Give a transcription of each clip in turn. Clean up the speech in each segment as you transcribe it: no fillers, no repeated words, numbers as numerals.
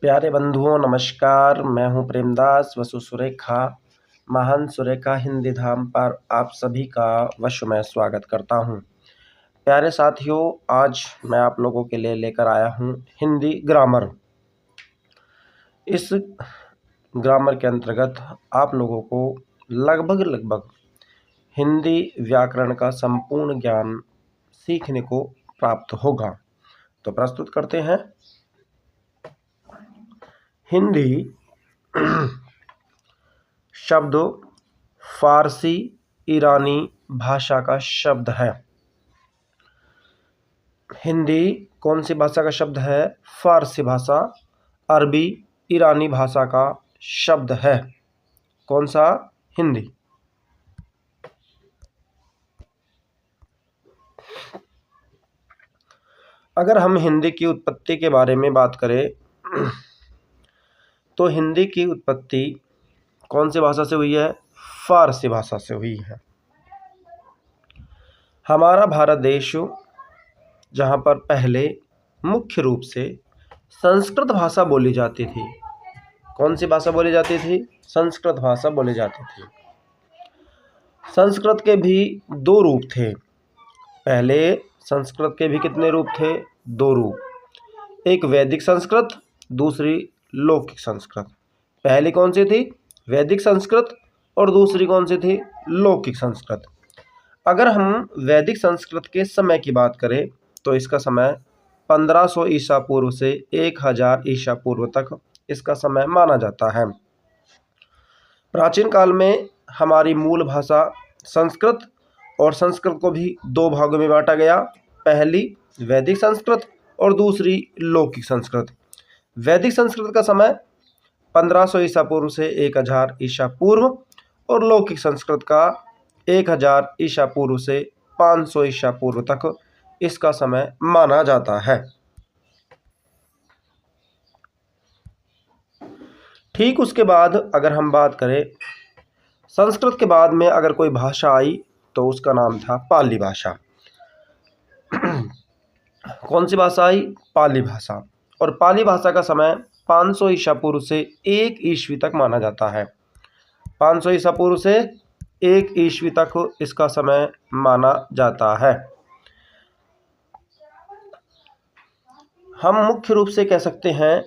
प्यारे बंधुओं नमस्कार। मैं हूं प्रेमदास वसु सुरेखा महान सुरेखा हिंदी धाम पर आप सभी का वशुमय स्वागत करता हूं। प्यारे साथियों, आज मैं आप लोगों के लिए लेकर आया हूं हिंदी ग्रामर। इस ग्रामर के अंतर्गत आप लोगों को लगभग हिंदी व्याकरण का संपूर्ण ज्ञान सीखने को प्राप्त होगा। तो प्रस्तुत करते हैं। हिंदी शब्द फारसी ईरानी भाषा का शब्द है। हिंदी कौन सी भाषा का शब्द है? फारसी भाषा, अरबी, ईरानी भाषा का शब्द है। कौन सा? हिंदी। अगर हम हिंदी की उत्पत्ति के बारे में बात करें तो हिंदी की उत्पत्ति कौन सी भाषा से हुई है? फारसी भाषा से हुई है। हमारा भारत देश, जहाँ पर पहले मुख्य रूप से संस्कृत भाषा बोली जाती थी। कौन सी भाषा बोली जाती थी? संस्कृत भाषा बोली जाती थी। संस्कृत के भी दो रूप थे। पहले संस्कृत के भी कितने रूप थे? दो रूप। एक वैदिक संस्कृत, दूसरी लौकिक संस्कृत। पहली कौन सी थी? वैदिक संस्कृत, और दूसरी कौन सी थी? लौकिक संस्कृत। अगर हम वैदिक संस्कृत के समय की बात करें तो इसका समय 1500 ईसा पूर्व से 1000 ईसा पूर्व तक इसका समय माना जाता है। प्राचीन काल में हमारी मूल भाषा संस्कृत, और संस्कृत को भी दो भागों में बांटा गया। पहली वैदिक संस्कृत और दूसरी लौकिक संस्कृत। वैदिक संस्कृत का समय 1500 ईसा पूर्व से 1000 ईसा पूर्व, और लौकिक संस्कृत का 1000 ईसा पूर्व से 500 ईसा पूर्व तक इसका समय माना जाता है। ठीक उसके बाद अगर हम बात करें, संस्कृत के बाद में अगर कोई भाषा आई तो उसका नाम था पाली भाषा। कौन सी भाषा आई? पाली भाषा। और पाली भाषा का समय 500 ईसा पूर्व से 1 ईस्वी तक माना जाता है। 500 ईसा पूर्व से 1 ईस्वी तक इसका समय माना जाता है। हम मुख्य रूप से कह सकते हैं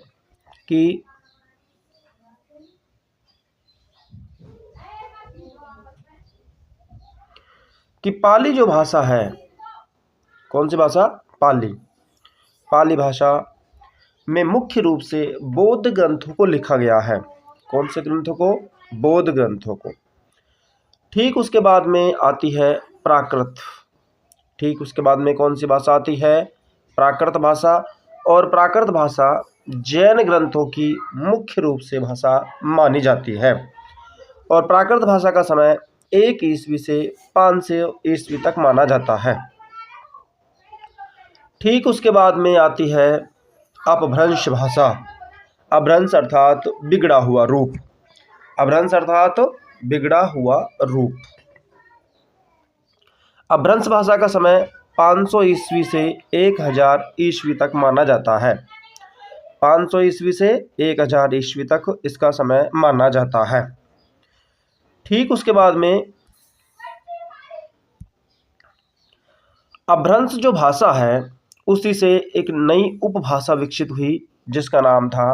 कि पाली जो भाषा है, कौन सी भाषा? पाली। पाली भाषा में मुख्य रूप से बौद्ध ग्रंथों को लिखा गया है। कौन से ग्रंथों को? बौद्ध ग्रंथों को। ठीक उसके बाद में आती है प्राकृत। ठीक उसके बाद में कौन सी भाषा आती है? प्राकृत भाषा। और प्राकृत भाषा जैन ग्रंथों की मुख्य रूप से भाषा मानी जाती है। और प्राकृत भाषा का समय 1 ईस्वी से 500 ईस्वी तक माना जाता है। ठीक उसके बाद में आती है अपभ्रंश भाषा। अपभ्रंश अर्थात बिगड़ा हुआ रूप। अपभ्रंश अर्थात बिगड़ा हुआ रूप। अपभ्रंश भाषा का समय 500 ईस्वी से 1000 ईस्वी तक माना जाता है। 500 ईस्वी से 1000 ईस्वी तक इसका समय माना जाता है। ठीक उसके बाद में अपभ्रंश जो भाषा है उसी से एक नई उपभाषा विकसित हुई जिसका नाम था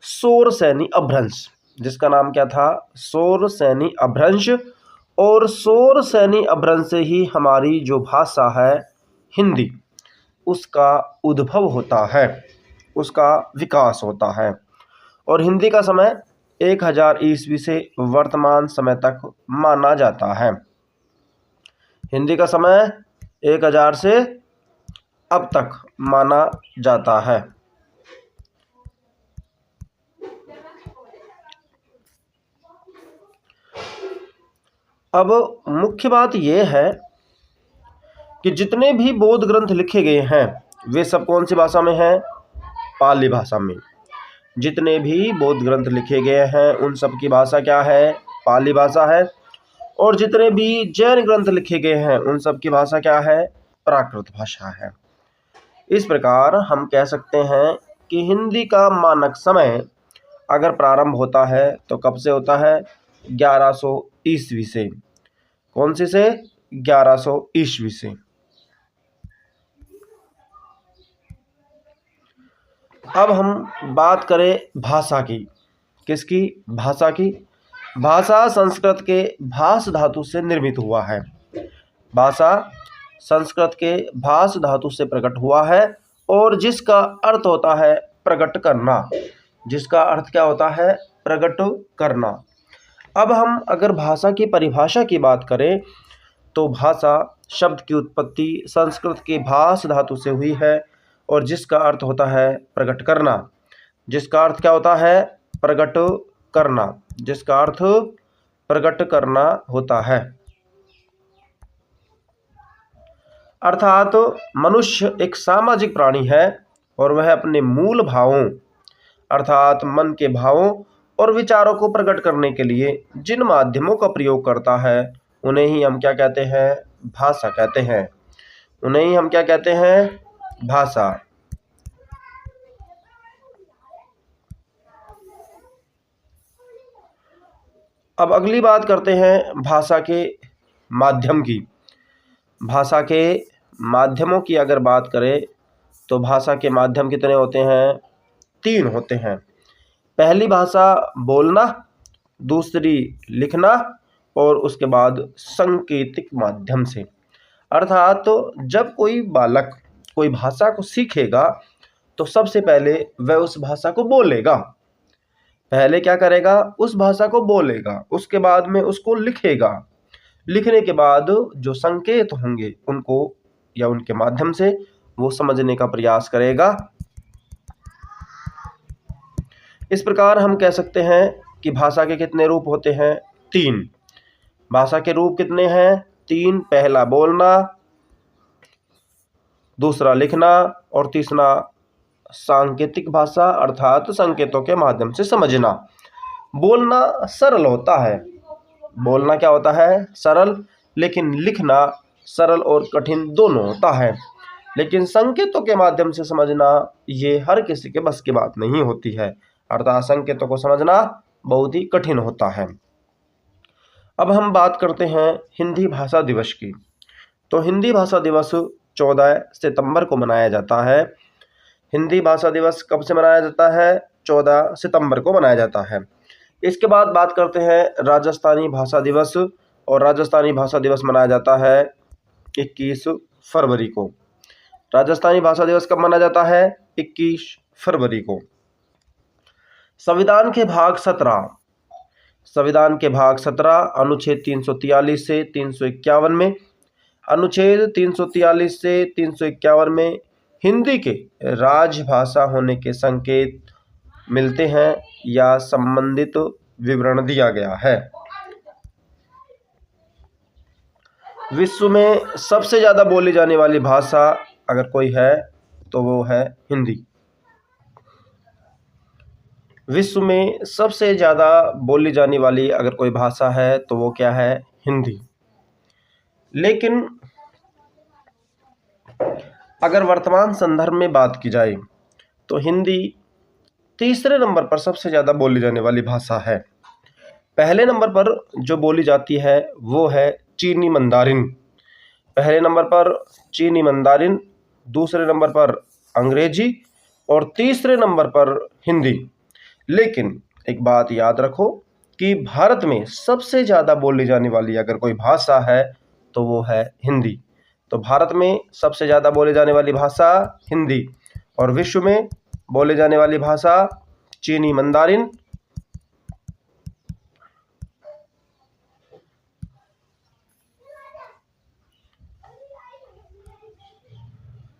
शौरसेनी अपभ्रंश। जिसका नाम क्या था? शौरसेनी अपभ्रंश। और शौरसेनी अपभ्रंश से ही हमारी जो भाषा है हिंदी, उसका उद्भव होता है, उसका विकास होता है। और हिंदी का समय 1000 ईस्वी से वर्तमान समय तक माना जाता है। हिंदी का समय 1000 से अब तक माना जाता है। अब मुख्य बात यह है कि जितने भी बौद्ध ग्रंथ लिखे गए हैं वे सब कौन सी भाषा में हैं? पाली भाषा में। जितने भी बौद्ध ग्रंथ लिखे गए हैं उन सब की भाषा क्या है? पाली भाषा है। और जितने भी जैन ग्रंथ लिखे गए हैं उन सब की भाषा क्या है? प्राकृत भाषा है। इस प्रकार हम कह सकते हैं कि हिंदी का मानक समय अगर प्रारंभ होता है तो कब से होता है? 1100 ईस्वी से। कौन सी से? 1100 ईस्वी से। अब हम बात करें भाषा की। किसकी? भाषा की। भाषा संस्कृत के भाष धातु से निर्मित हुआ है। भाषा संस्कृत के भाष धातु से प्रकट हुआ है और जिसका अर्थ होता है प्रकट करना। जिसका अर्थ क्या होता है? प्रकट करना। अब हम अगर भाषा की परिभाषा की बात करें तो भाषा शब्द की उत्पत्ति संस्कृत के भाष धातु से हुई है और जिसका अर्थ होता है प्रकट करना। जिसका अर्थ क्या होता है? प्रकट करना। जिसका अर्थ प्रकट करना होता है। अर्थात मनुष्य एक सामाजिक प्राणी है और वह अपने मूल भावों अर्थात मन के भावों और विचारों को प्रकट करने के लिए जिन माध्यमों का प्रयोग करता है उन्हें ही हम क्या कहते हैं? भाषा कहते हैं। उन्हें ही हम क्या कहते हैं? भाषा। अब अगली बात करते हैं भाषा के माध्यम की। भाषा के माध्यमों की अगर बात करें तो भाषा के माध्यम कितने होते हैं? 3 होते हैं। पहली भाषा बोलना, दूसरी लिखना और उसके बाद सांकेतिक माध्यम से। अर्थात तो जब कोई बालक कोई भाषा को सीखेगा तो सबसे पहले वह उस भाषा को बोलेगा। पहले क्या करेगा? उस भाषा को बोलेगा, उसके बाद में उसको लिखेगा। लिखने के बाद जो संकेत होंगे उनको या उनके माध्यम से वो समझने का प्रयास करेगा। इस प्रकार हम कह सकते हैं कि भाषा के कितने रूप होते हैं? 3। भाषा के रूप कितने हैं? 3। पहला बोलना, दूसरा लिखना और तीसरा सांकेतिक भाषा अर्थात संकेतों के माध्यम से समझना। बोलना सरल होता है। बोलना क्या होता है? सरल। लेकिन लिखना सरल और कठिन दोनों होता है। लेकिन संकेतों के माध्यम से समझना ये हर किसी के बस की बात नहीं होती है। अर्थात संकेतों को समझना बहुत ही कठिन होता है। अब हम बात करते हैं हिंदी भाषा दिवस की। तो हिंदी भाषा दिवस 14 सितंबर को मनाया जाता है। हिंदी भाषा दिवस कब से मनाया जाता है? 14 सितंबर को मनाया जाता है। इसके बाद बात करते हैं राजस्थानी भाषा दिवस। और राजस्थानी भाषा दिवस मनाया जाता है 21 फरवरी को। राजस्थानी भाषा दिवस कब मनाया जाता है? 21 फरवरी को। संविधान के भाग 17 संविधान के भाग 17 अनुच्छेद 343 से 351 में अनुच्छेद 343 से 351 में हिंदी के राजभाषा होने के संकेत मिलते हैं या संबंधित विवरण दिया गया है। विश्व में सबसे ज़्यादा बोली जाने वाली भाषा अगर कोई है तो वो है हिंदी। विश्व में सबसे ज़्यादा बोली जाने वाली अगर कोई भाषा है तो वो क्या है? हिंदी। लेकिन अगर वर्तमान संदर्भ में बात की जाए तो हिंदी तीसरे नंबर पर सबसे ज़्यादा बोली जाने वाली भाषा है। पहले नंबर पर जो बोली जाती है वो है चीनी मंदारिन। पहले नंबर पर चीनी मंदारिन, दूसरे नंबर पर अंग्रेजी और तीसरे नंबर पर हिंदी। लेकिन एक बात याद रखो कि भारत में सबसे ज़्यादा बोली जाने वाली अगर कोई भाषा है तो वो है हिंदी। तो भारत में सबसे ज़्यादा बोली जाने वाली भाषा हिंदी और विश्व में बोले जाने वाली भाषा चीनी मंदारिन।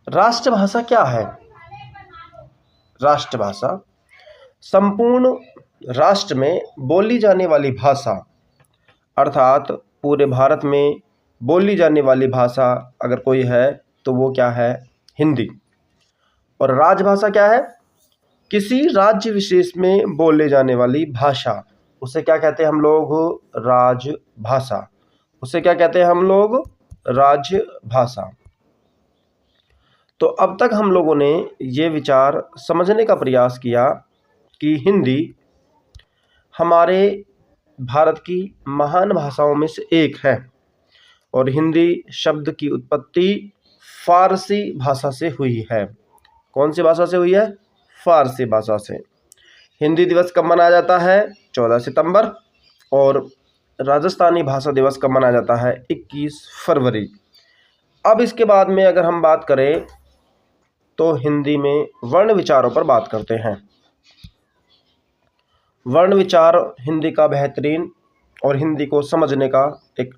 राष्ट्रभाषा क्या है? राष्ट्रभाषा संपूर्ण राष्ट्र में बोली जाने वाली भाषा अर्थात पूरे भारत में बोली जाने वाली भाषा अगर कोई है तो वो क्या है? हिंदी। और राजभाषा क्या है? किसी राज्य विशेष में बोले जाने वाली भाषा, उसे क्या कहते हैं हम लोग? राजभाषा। उसे क्या कहते हैं हम लोग? राजभाषा। तो अब तक हम लोगों ने ये विचार समझने का प्रयास किया कि हिंदी हमारे भारत की महान भाषाओं में से एक है और हिंदी शब्द की उत्पत्ति फारसी भाषा से हुई है। कौन सी भाषा से हुई है? फारसी भाषा से। हिंदी दिवस कब मनाया जाता है? 14 सितंबर। और राजस्थानी भाषा दिवस कब मनाया जाता है? 21 फरवरी। अब इसके बाद में अगर हम बात करें तो हिंदी में वर्ण विचारों पर बात करते हैं। वर्ण विचार हिंदी का बेहतरीन और हिंदी को समझने का एक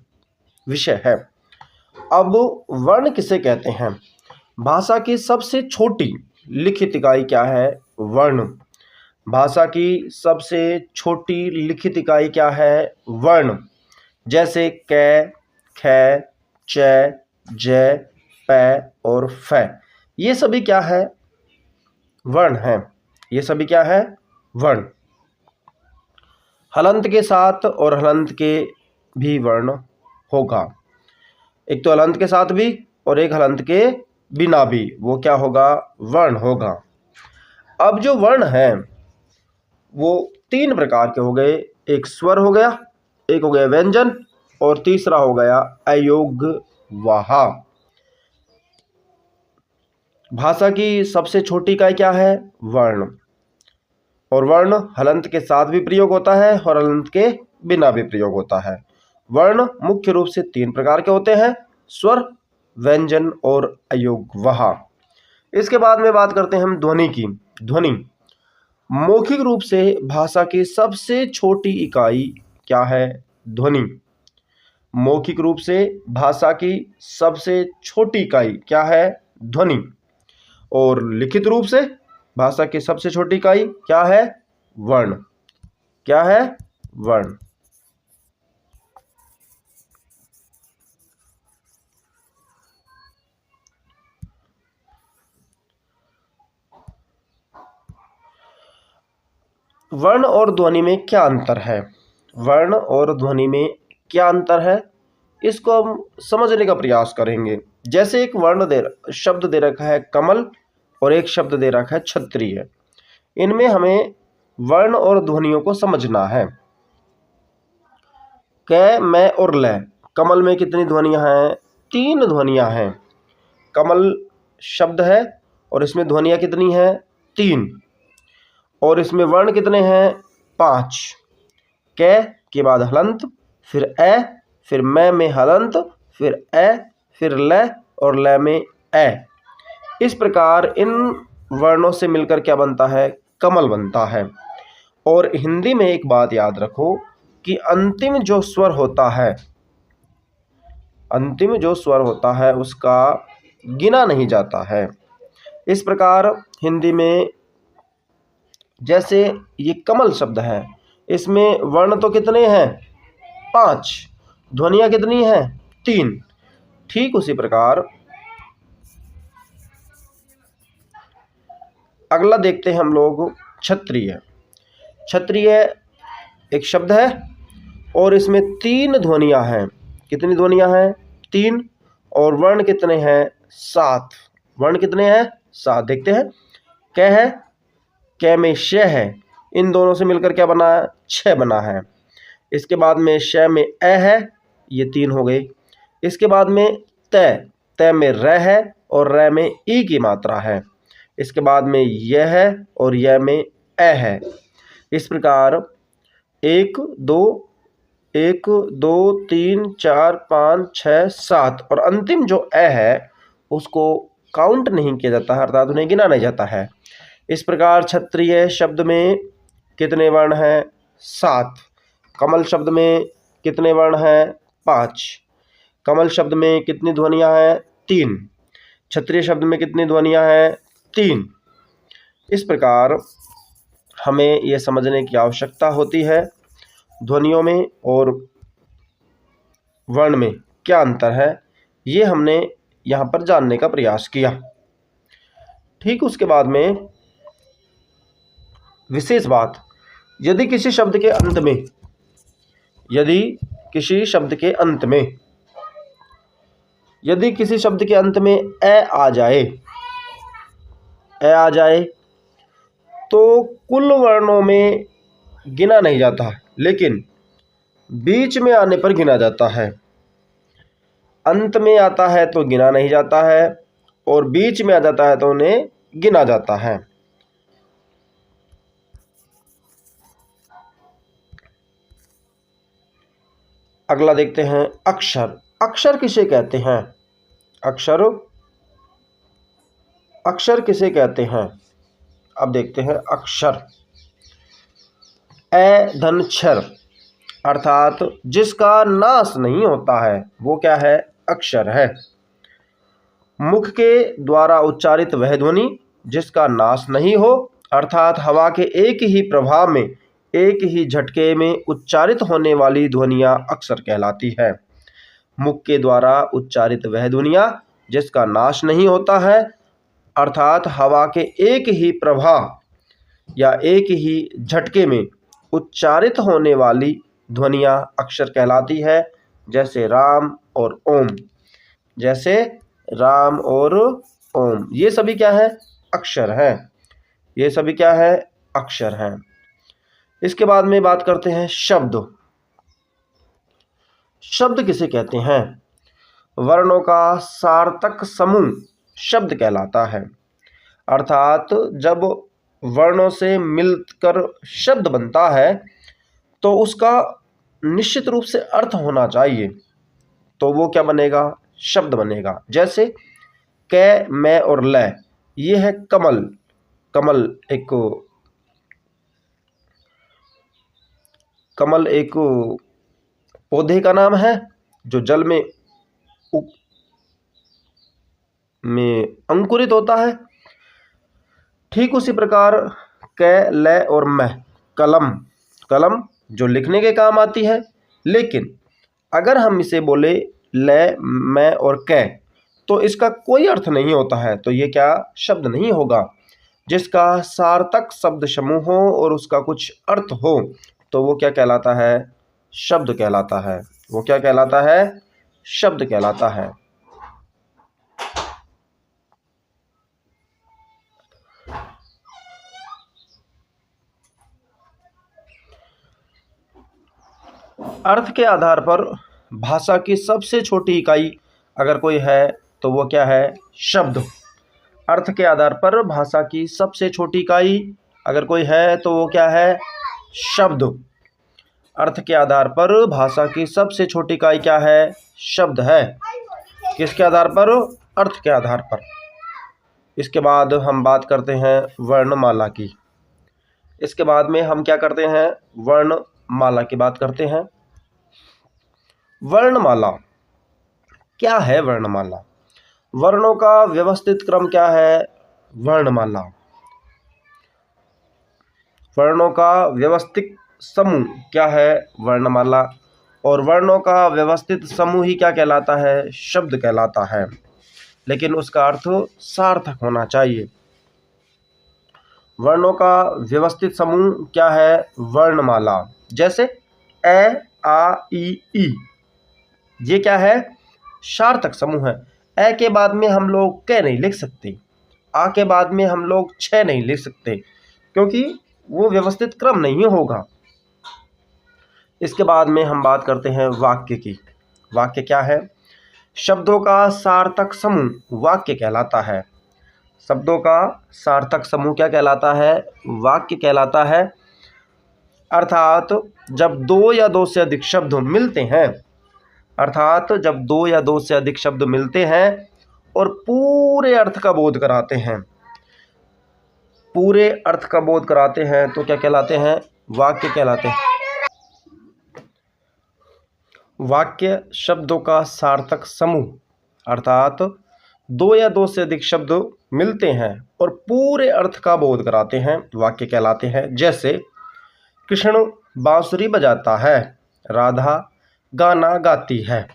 विषय है। अब वर्ण किसे कहते हैं? भाषा की सबसे छोटी लिखित इकाई क्या है? वर्ण। भाषा की सबसे छोटी लिखित इकाई क्या है? वर्ण। जैसे क, ख, च, ज, प और फ, ये सभी क्या है? वर्ण हैं। ये सभी क्या है? वर्ण। हलंत के साथ और हलंत के भी वर्ण होगा। एक तो हलंत के साथ भी और एक हलंत के बिना भी, वो क्या होगा? वर्ण होगा। अब जो वर्ण हैं वो 3 प्रकार के हो गए। एक स्वर हो गया, एक हो गया व्यंजन और तीसरा हो गया अयोगवाहा। भाषा की सबसे छोटी इकाई क्या है? वर्ण। और वर्ण हलंत के साथ भी प्रयोग होता है और हलंत के बिना भी प्रयोग होता है। वर्ण मुख्य रूप से 3 प्रकार के होते हैं, स्वर, व्यंजन और अयोगवाहा। इसके बाद में बात करते हैं हम ध्वनि की। ध्वनि मौखिक रूप से भाषा की सबसे छोटी इकाई क्या है? ध्वनि। मौखिक रूप से भाषा की सबसे छोटी इकाई क्या है? ध्वनि। और लिखित रूप से भाषा की सबसे छोटी इकाई क्या है? वर्ण। क्या है? वर्ण। वर्ण और ध्वनि में क्या अंतर है? वर्ण और ध्वनि में क्या अंतर है, इसको हम समझने का प्रयास करेंगे। जैसे एक शब्द दे रखा है कमल और एक शब्द दे रखा है क्षत्रिय। इनमें हमें वर्ण और ध्वनियों को समझना है। क, मैं और ल। कमल में कितनी ध्वनियां हैं? 3 ध्वनियां हैं। कमल शब्द है और इसमें ध्वनियां कितनी हैं? 3। और इसमें वर्ण कितने हैं? 5। क के बाद हलंत, फिर ए, फिर मैं में हलंत, फिर ए, फिर ल और ल में ए। इस प्रकार इन वर्णों से मिलकर क्या बनता है? कमल बनता है। और हिंदी में एक बात याद रखो कि अंतिम जो स्वर होता है उसका गिना नहीं जाता है। इस प्रकार हिंदी में जैसे ये कमल शब्द है, इसमें वर्ण तो कितने हैं? 5। ध्वनियां कितनी हैं? 3। ठीक उसी प्रकार अगला देखते हैं हम लोग क्षत्रिय। क्षत्रिय एक शब्द है और इसमें 3 ध्वनियां हैं। कितनी ध्वनियां हैं? 3। और वर्ण कितने हैं? 7। वर्ण कितने हैं? 7। देखते हैं। क है, क में श है, इन दोनों से मिलकर क्या बना है? 6 बना है। इसके बाद में श में ए है, ये 3 हो गए। इसके बाद में त में र है और र में ई की मात्रा है। इसके बाद में यह है और यह में ए है। इस प्रकार 1 2 3 4 5 6 7 और अंतिम जो ए है उसको काउंट नहीं किया जाता है, अर्थात उन्हें गिना नहीं जाता है। इस प्रकार क्षत्रिय शब्द में कितने वर्ण हैं? 7। कमल शब्द में कितने वर्ण हैं? 5। कमल शब्द में कितनी ध्वनियां हैं? 3। क्षत्रिय शब्द में कितनी ध्वनियां हैं? 3। इस प्रकार हमें यह समझने की आवश्यकता होती है ध्वनियों में और वर्ण में क्या अंतर है, ये हमने यहाँ पर जानने का प्रयास किया। ठीक उसके बाद में विशेष बात, यदि किसी शब्द के अंत में ए आ जाए ए आ जाए तो कुल वर्णों में गिना नहीं जाता, लेकिन बीच में आने पर गिना जाता है। अंत में आता है तो गिना नहीं जाता है, और बीच में आ जाता है तो उन्हें गिना जाता है। अगला देखते हैं अक्षर। अक्षर किसे कहते हैं? अक्षर अक्षर किसे कहते हैं? अब देखते हैं अक्षर। ए धन क्षर, अर्थात जिसका नाश नहीं होता है वो क्या है? अक्षर है। मुख के द्वारा उच्चारित वह ध्वनि जिसका नाश नहीं हो, अर्थात हवा के एक ही प्रभाव में, एक ही झटके में उच्चारित होने वाली ध्वनियाँ अक्षर कहलाती है। मुख के द्वारा उच्चारित वह ध्वनियाँ जिसका नाश नहीं होता है, अर्थात हवा के एक ही प्रभाव या एक ही झटके में उच्चारित होने वाली ध्वनियाँ अक्षर कहलाती है। जैसे राम और ओम, जैसे राम और ओम, ये सभी क्या है? अक्षर हैं। ये सभी क्या है? अक्षर हैं। इसके बाद में बात करते हैं शब्द। शब्द किसे कहते हैं? वर्णों का सार्थक समूह शब्द कहलाता है। अर्थात जब वर्णों से मिलकर शब्द बनता है तो उसका निश्चित रूप से अर्थ होना चाहिए, तो वो क्या बनेगा? शब्द बनेगा। जैसे कै, मैं और लै, ये है कमल। कमल एक पौधे का नाम है जो जल में अंकुरित होता है। ठीक उसी प्रकार कै, लै और मैं, कलम जो लिखने के काम आती है। लेकिन अगर हम इसे बोले लै, मैं और कै, तो इसका कोई अर्थ नहीं होता है, तो ये क्या? शब्द नहीं होगा। जिसका सार्थक शब्द समूह हो और उसका कुछ अर्थ हो तो वो क्या कहलाता है? शब्द कहलाता है। वो क्या कहलाता है? शब्द कहलाता है। अर्थ के आधार पर भाषा की सबसे छोटी इकाई अगर कोई है तो वो क्या है? शब्द। अर्थ के आधार पर भाषा की सबसे छोटी इकाई अगर कोई है तो वो क्या है? शब्द। अर्थ के आधार पर भाषा की सबसे छोटी इकाई क्या है? शब्द है। किसके आधार पर? अर्थ के आधार पर। इसके बाद हम बात करते हैं वर्णमाला की। इसके बाद में हम क्या करते हैं? वर्णमाला की बात करते हैं। वर्णमाला क्या है? वर्णमाला वर्णों का व्यवस्थित क्रम क्या है? वर्णमाला वर्णों का व्यवस्थित समूह क्या है? वर्णमाला। और वर्णों का व्यवस्थित समूह ही क्या कहलाता है? शब्द कहलाता है। लेकिन उसका अर्थ सार्थक होना चाहिए। वर्णों का व्यवस्थित समूह क्या है? वर्णमाला। जैसे ए, आ, ई, ये क्या है? सार्थक समूह है। ए के बाद में हम लोग कै नहीं लिख सकते, आ के बाद में हम लोग छ नहीं लिख सकते, क्योंकि वो व्यवस्थित क्रम नहीं होगा। इसके बाद में हम बात करते हैं वाक्य की। वाक्य क्या है? शब्दों का सार्थक समूह वाक्य कहलाता है। शब्दों का सार्थक समूह क्या कहलाता है? वाक्य कहलाता है। अर्थात जब दो या दो से अधिक शब्द मिलते हैं, अर्थात जब दो या दो से अधिक शब्द मिलते हैं और पूरे अर्थ का बोध कराते हैं, पूरे अर्थ का बोध कराते हैं तो क्या कहलाते हैं? वाक्य कहलाते हैं। वाक्य शब्दों का सार्थक समूह, अर्थात दो या दो से अधिक शब्द मिलते हैं और पूरे अर्थ का बोध कराते हैं, वाक्य कहलाते हैं। जैसे कृष्ण बांसुरी बजाता है, राधा गाना गाती है।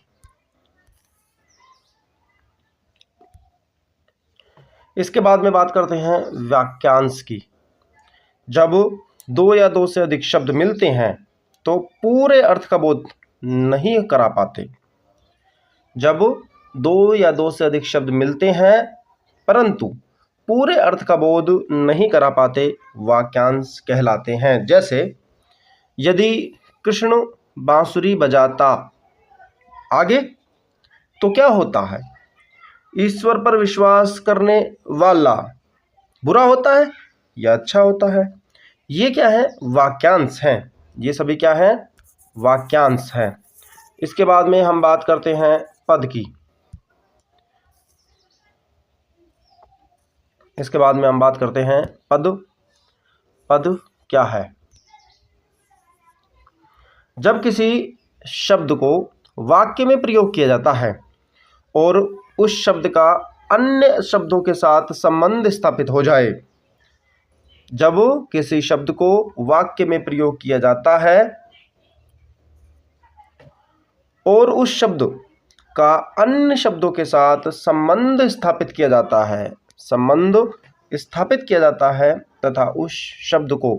इसके बाद में बात करते हैं वाक्यांश की। जब दो या दो से अधिक शब्द मिलते हैं तो पूरे अर्थ का बोध नहीं करा पाते। जब दो या दो से अधिक शब्द मिलते हैं परंतु पूरे अर्थ का बोध नहीं करा पाते वाक्यांश कहलाते हैं। जैसे यदि कृष्ण बांसुरी बजाता, आगे तो क्या होता है? ईश्वर पर विश्वास करने वाला बुरा होता है या अच्छा होता है? ये क्या है? वाक्यांश हैं। ये सभी क्या है? वाक्यांश हैं। इसके बाद में हम बात करते हैं पद की। इसके बाद में हम बात करते हैं पद। पद क्या है? जब किसी शब्द को वाक्य में प्रयोग किया जाता है और उस शब्द का अन्य शब्दों के साथ संबंध स्थापित हो जाए। जब किसी शब्द को वाक्य में प्रयोग किया जाता है और उस शब्द का अन्य शब्दों के साथ संबंध स्थापित किया जाता है, संबंध स्थापित किया जाता है तथा उस शब्द को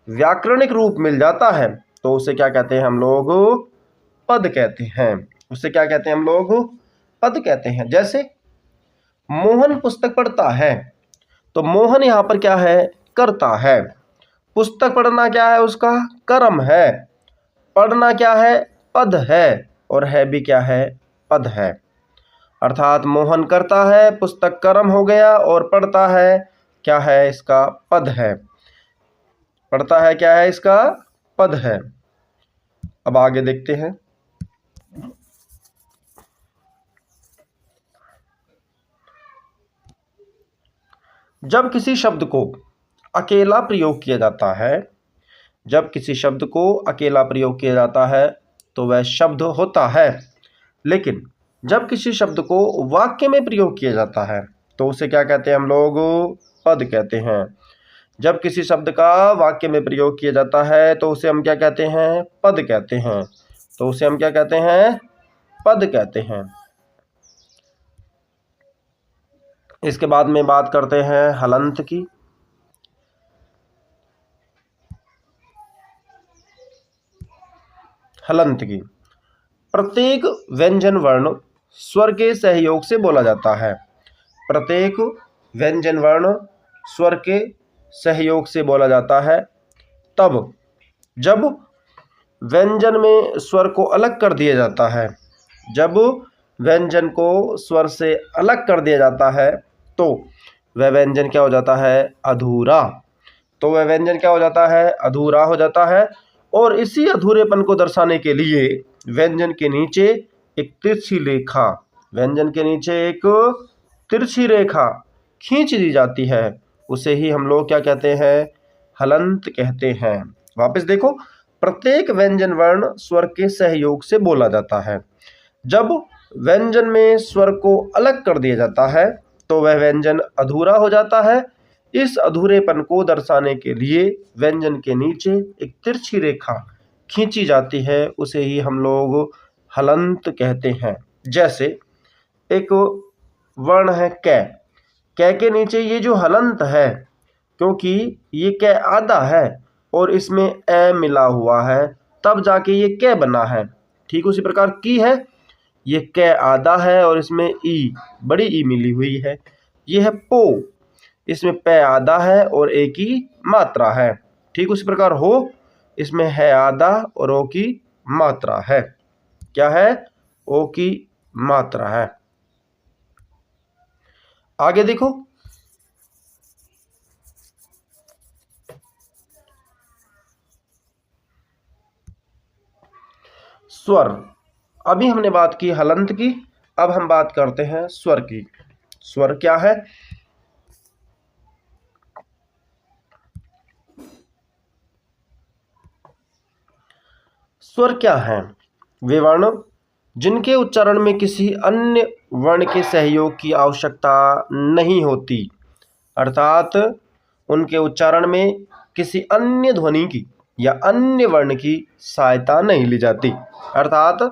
व्याकरणिक रूप मिल जाता है, तो उसे क्या कहते हैं हम लोग? पद कहते हैं। उसे क्या कहते हैं हम लोग? पद कहते हैं। जैसे मोहन पुस्तक पढ़ता है, तो मोहन यहाँ पर क्या है? करता है। पुस्तक पढ़ना क्या है? उसका कर्म है। पढ़ना क्या है? पद है। और है भी क्या है? पद है। अर्थात मोहन करता है, पुस्तक कर्म हो गया, और पढ़ता है क्या है? इसका पद है। पढ़ता है क्या है? इसका पद है। अब आगे देखते हैं। जब किसी शब्द को अकेला प्रयोग किया जाता है, जब किसी शब्द को अकेला प्रयोग किया जाता है तो वह शब्द होता है। लेकिन जब किसी शब्द को वाक्य में प्रयोग किया जाता है तो उसे क्या कहते हैं हम लोग? पद कहते हैं। जब किसी शब्द का वाक्य में प्रयोग किया जाता है तो उसे हम क्या कहते हैं? पद कहते हैं। तो उसे हम क्या कहते हैं? पद कहते हैं। इसके बाद में बात करते हैं हलंत की। हलंत की। प्रत्येक व्यंजन वर्ण स्वर के सहयोग से बोला जाता है। प्रत्येक व्यंजन वर्ण स्वर के सहयोग से बोला जाता है तब जब व्यंजन में स्वर को अलग कर दिया जाता है। जब व्यंजन को स्वर से अलग कर दिया जाता है तो वह व्यंजन क्या हो जाता है? अधूरा। तो वह व्यंजन क्या हो जाता है? अधूरा हो जाता है। और इसी अधूरेपन को दर्शाने के लिए व्यंजन के नीचे एक तिरछी रेखा, व्यंजन के नीचे एक तिरछी रेखा खींच दी जाती है। उसे ही हम लोग क्या कहते हैं? हलंत कहते हैं। वापस देखो, प्रत्येक व्यंजन वर्ण स्वर के सहयोग से बोला जाता है। जब व्यंजन में स्वर को अलग कर दिया जाता है तो वह व्यंजन अधूरा हो जाता है। इस अधूरेपन को दर्शाने के लिए व्यंजन के नीचे एक तिरछी रेखा खींची जाती है, उसे ही हम लोग हलंत कहते हैं। जैसे एक वर्ण है कै, कै के नीचे ये जो हलंत है, क्योंकि ये कै आधा है और इसमें ए मिला हुआ है तब जाके ये कै बना है। ठीक उसी प्रकार की है, ये कै आधा है और इसमें ई, बड़ी ई मिली हुई है। ये है पो, इसमें पै आधा है और ए की मात्रा है। ठीक उसी प्रकार हो, इसमें है आधा और ओ की मात्रा है। क्या है? ओ की मात्रा है। आगे देखो, स्वर। अभी हमने बात की हलंत की, अब हम बात करते हैं स्वर की। स्वर क्या है? स्वर क्या है? वे वर्ण जिनके उच्चारण में किसी अन्य वर्ण के सहयोग की आवश्यकता नहीं होती, अर्थात उनके उच्चारण में किसी अन्य ध्वनि की या अन्य वर्ण की सहायता नहीं ली जाती। अर्थात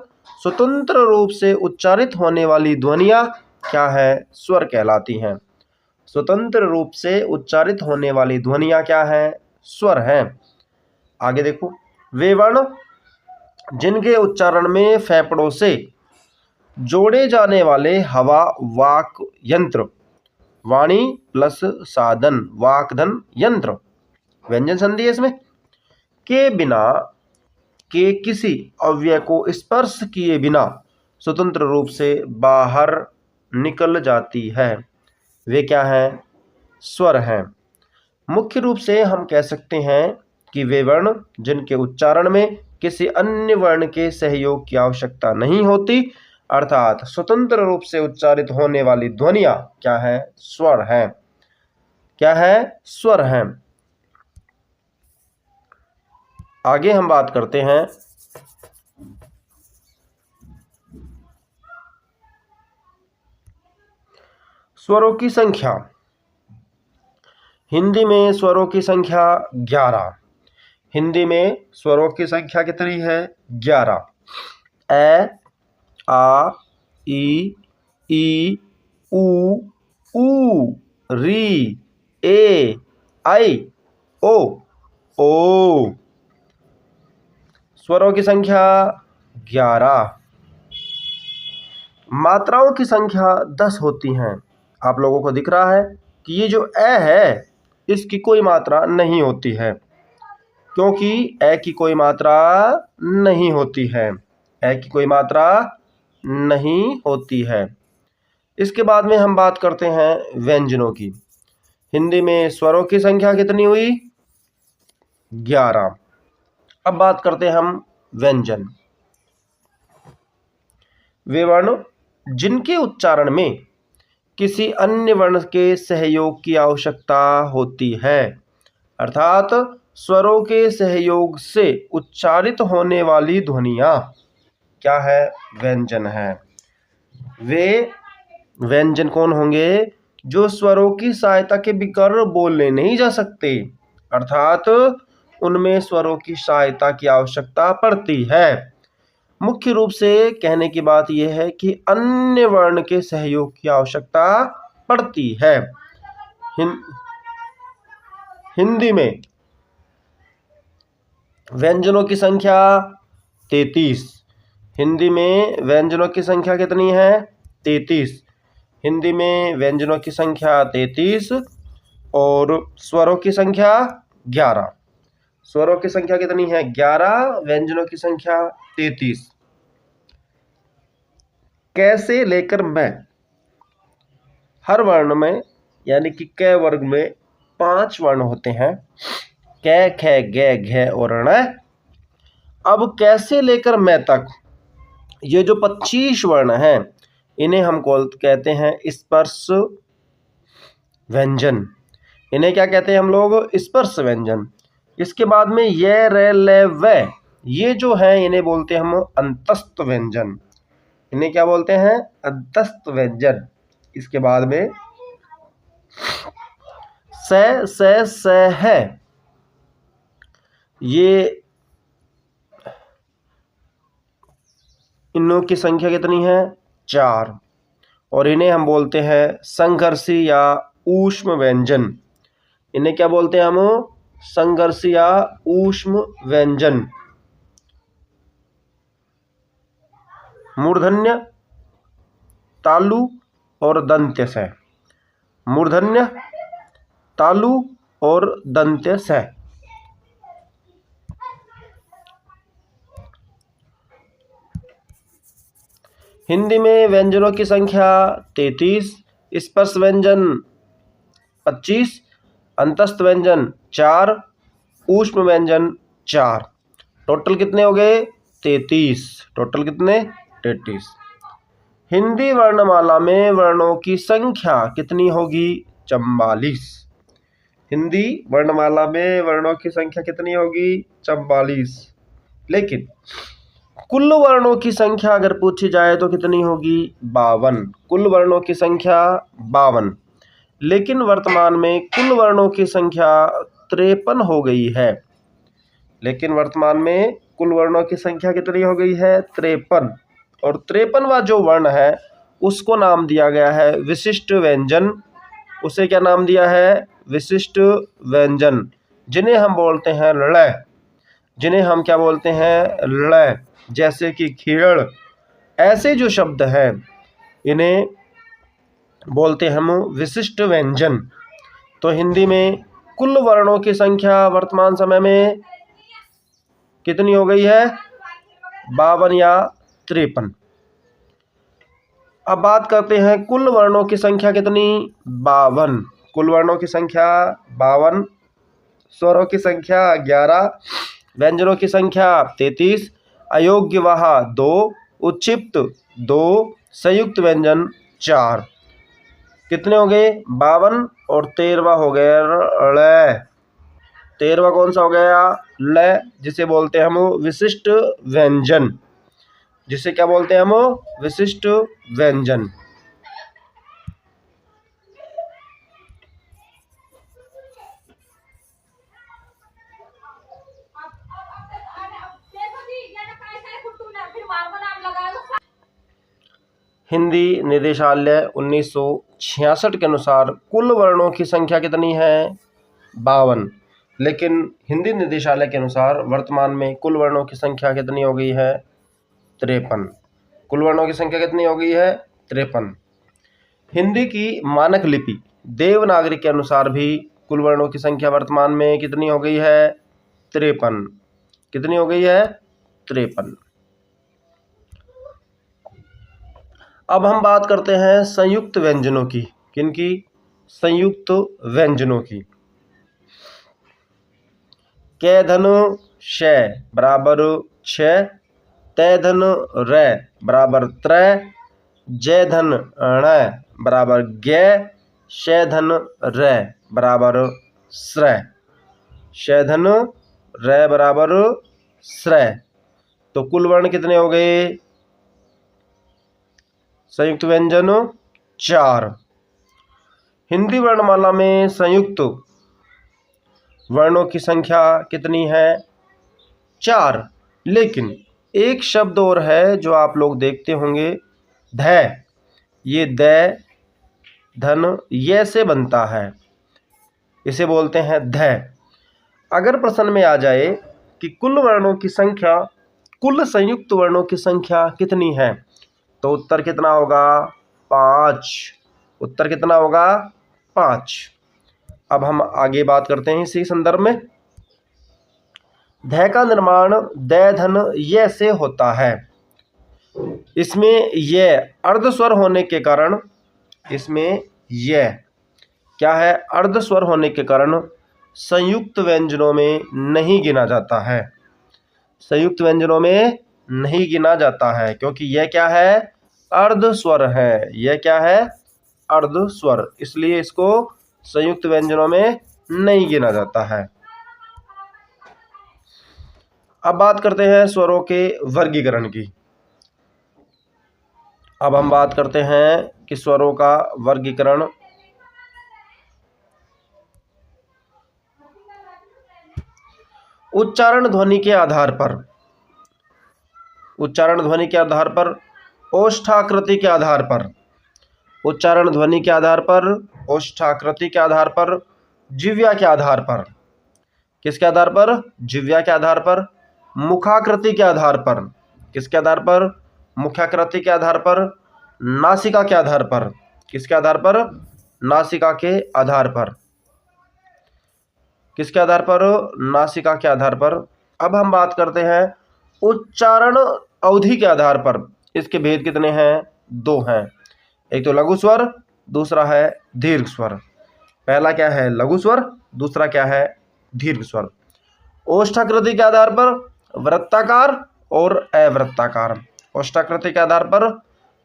स्वतंत्र रूप से उच्चारित होने वाली ध्वनियाँ क्या है? स्वर कहलाती हैं। स्वतंत्र रूप से उच्चारित होने वाली ध्वनियाँ क्या हैं? स्वर हैं। आगे देखो, वे वर्ण जिनके उच्चारण में फेफड़ों से जोड़े जाने वाले हवा वाक यंत्र वाणी प्लस साधन, वाक्धन, यंत्र। व्यंजन संधि है इसमें। के बिना, के किसी अव्यय को स्पर्श किए बिना स्वतंत्र रूप से बाहर निकल जाती है, वे क्या है? स्वर हैं। मुख्य रूप से हम कह सकते हैं कि वे वर्ण जिनके उच्चारण में किसी अन्य वर्ण के सहयोग की आवश्यकता नहीं होती, अर्थात स्वतंत्र रूप से उच्चारित होने वाली ध्वनियां क्या है? स्वर हैं। क्या है? स्वर हैं। आगे हम बात करते हैं स्वरों की संख्या। हिंदी में स्वरों की संख्या 11। हिंदी में स्वरों की संख्या कितनी है? 11। ए, आ, ई, ऊ, री, ए, आई, ओ। स्वरों की संख्या 11। मात्राओं की संख्या 10 होती हैं। आप लोगों को दिख रहा है कि ये जो ए है इसकी कोई मात्रा नहीं होती है, क्योंकि ए की कोई मात्रा नहीं होती है। ए की कोई मात्रा नहीं होती है। इसके बाद में हम बात करते हैं व्यंजनों की। हिंदी में स्वरों की संख्या कितनी हुई? 11। अब बात करते हैं हम व्यंजन। वे वर्ण जिनके उच्चारण में किसी अन्य वर्ण के सहयोग की आवश्यकता होती है, अर्थात स्वरों के सहयोग से उच्चारित होने वाली ध्वनियां क्या है? व्यंजन है। वे व्यंजन कौन होंगे? जो स्वरों की सहायता के बिगर बोले नहीं जा सकते, अर्थात उनमें स्वरों की सहायता की आवश्यकता पड़ती है। मुख्य रूप से कहने की बात यह है कि अन्य वर्ण के सहयोग की आवश्यकता पड़ती है। हिंदी में व्यंजनों की संख्या 33। हिंदी में व्यंजनों की संख्या कितनी है? 33। हिंदी में व्यंजनों की संख्या 33 और स्वरों की संख्या 11। स्वरों की संख्या कितनी है? 11। व्यंजनों की संख्या 33। कैसे लेकर मैं, हर वर्ण में यानी कि क वर्ग में 5 वर्ण होते हैं, क, ख, ग, घ और ण। अब कैसे लेकर मैं तक ये जो 25 वर्ण हैं, इन्हें हम कहते हैं स्पर्श व्यंजन। इन्हें क्या कहते हैं हम लोग? स्पर्श व्यंजन। इसके बाद में ये, रे, ले, व, ये जो है इन्हें बोलते हैं हम अंतस्थ व्यंजन। इन्हें क्या बोलते हैं? अंतस्थ व्यंजन। इसके बाद में स है, ये इनों की संख्या कितनी है? 4 और इन्हें हम बोलते हैं संघर्षी या ऊष्म व्यंजन। इन्हें क्या बोलते हैं हम? संघर्षी या ऊष्म व्यंजन। मूर्धन्य, तालु और दंत्य स। मूर्धन्य, तालु और दंत्य स। हिंदी में व्यंजनों की संख्या 33, स्पर्श व्यंजन 25, अंतस्थ व्यंजन 4, ऊष्म व्यंजन 4। टोटल कितने हो गए? 33। टोटल कितने? 33। हिंदी वर्णमाला में वर्णों की संख्या कितनी होगी? 44। हिंदी वर्णमाला में वर्णों की संख्या कितनी होगी? 44। लेकिन कुल वर्णों की संख्या अगर पूछी जाए तो कितनी होगी? 52। कुल वर्णों की संख्या 52। लेकिन वर्तमान में कुल वर्णों की संख्या 53 हो गई है। लेकिन वर्तमान में कुल वर्णों की संख्या कितनी हो गई है? 53। और 53वां जो वर्ण है उसको नाम दिया गया है विशिष्ट व्यंजन। उसे क्या नाम दिया है? विशिष्ट व्यंजन, जिन्हें हम बोलते हैं ळ। जिन्हें हम क्या बोलते हैं? ळ। जैसे कि खीड़। ऐसे जो शब्द हैं इन्हें बोलते हैं हम विशिष्ट व्यंजन। तो हिंदी में कुल वर्णों की संख्या वर्तमान समय में कितनी हो गई है? 52 या 53। अब बात करते हैं कुल वर्णों की संख्या कितनी? 52। कुल वर्णों की संख्या 52, स्वरों की संख्या 11, व्यंजनों की संख्या 33, अयोग्यवाह 2, उच्छिप्त 2, संयुक्त व्यंजन 4। कितने हो गए? 52 और 13वां हो गया ल। 13वां कौन सा हो गया? ल, जिसे बोलते हैं हम विशिष्ट व्यंजन। जिसे क्या बोलते हैं हम? विशिष्ट व्यंजन। हिंदी निदेशालय 1966 के अनुसार कुल वर्णों की संख्या कितनी है? 52। लेकिन हिंदी निदेशालय के अनुसार वर्तमान में कुल वर्णों की संख्या कितनी हो गई है? 53। कुल वर्णों की संख्या कितनी हो गई है? 53। हिंदी की मानक लिपि देवनागरी के अनुसार भी कुल वर्णों की संख्या वर्तमान में कितनी हो गई है? 53। कितनी हो गई है? 53। अब हम बात करते हैं संयुक्त व्यंजनों की। किनकी? संयुक्त व्यंजनों की। कै धन श बराबर 6, तै धन रै बराबर 3, जय धन ण बराबर ग, श धन रै बराबर श्र। श धन रै बराबर श्र। तो कुल वर्ण कितने हो गए? संयुक्त व्यंजन 4। हिंदी वर्णमाला में संयुक्त वर्णों की संख्या कितनी है? 4। लेकिन एक शब्द और है जो आप लोग देखते होंगे, ध। ये द धन ये से बनता है, इसे बोलते हैं ध। अगर प्रश्न में आ जाए कि कुल वर्णों की संख्या, कुल संयुक्त वर्णों की संख्या कितनी है, तो उत्तर कितना होगा? 5। उत्तर कितना होगा? 5। अब हम आगे बात करते हैं इसी संदर्भ में। ध का निर्माण द धन ये से होता है। इसमें ये अर्धस्वर होने के कारण, इसमें यह क्या है? अर्धस्वर होने के कारण संयुक्त व्यंजनों में नहीं गिना जाता है। संयुक्त व्यंजनों में नहीं गिना जाता है क्योंकि यह क्या है? अर्धस्वर है। यह क्या है? अर्धस्वर। इसलिए इसको संयुक्त व्यंजनों में नहीं गिना जाता है। अब बात करते हैं स्वरों के वर्गीकरण की। अब हम बात करते हैं कि स्वरों का वर्गीकरण। उच्चारण ध्वनि के आधार पर, उच्चारण ध्वनि के आधार पर, ओष्ठाकृति के आधार पर, उच्चारण ध्वनि के आधार पर, ओष्ठाकृति के आधार पर, जिह्वा के आधार पर। किसके आधार पर? जिह्वा के आधार पर। मुखाकृति के आधार पर। किसके आधार पर? मुखाकृति के आधार पर। नासिका के आधार पर। किसके आधार पर? नासिका के आधार पर। किसके आधार पर? नासिका के आधार पर। अब हम बात करते हैं उच्चारण अवधि के आधार पर। इसके भेद कितने हैं? 2 हैं। एक तो लघु स्वर, दूसरा है दीर्घ स्वर। पहला क्या है? लघु स्वर, दूसरा क्या है? दीर्घ स्वर। ओष्ठाकृति के आधार पर वृत्ताकार और अवृत्ताकार। ओष्ठाकृति के आधार पर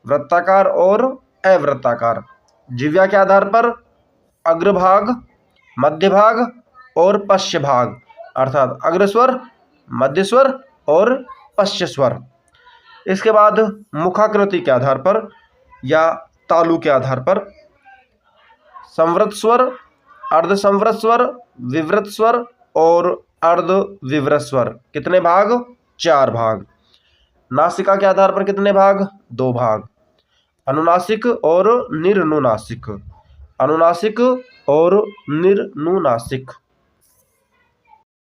वृत्ताकार और अवृत्ताकार। जिह्वा के आधार पर अग्रभाग, मध्य भाग और पश्च भाग, अर्थात अग्रस्वर, मध्य स्वर और पश्च स्वर। इसके बाद मुखाकृति के आधार पर या तालु के आधार पर संवृत स्वर, अर्धसंवृत स्वर, विवृत स्वर और अर्धविवृत स्वर। कितने भाग? 4 भाग। नासिका के आधार पर कितने भाग? 2 भाग। अनुनासिक और निर्नुनासिक। अनुनासिक और निर्नुनासिक।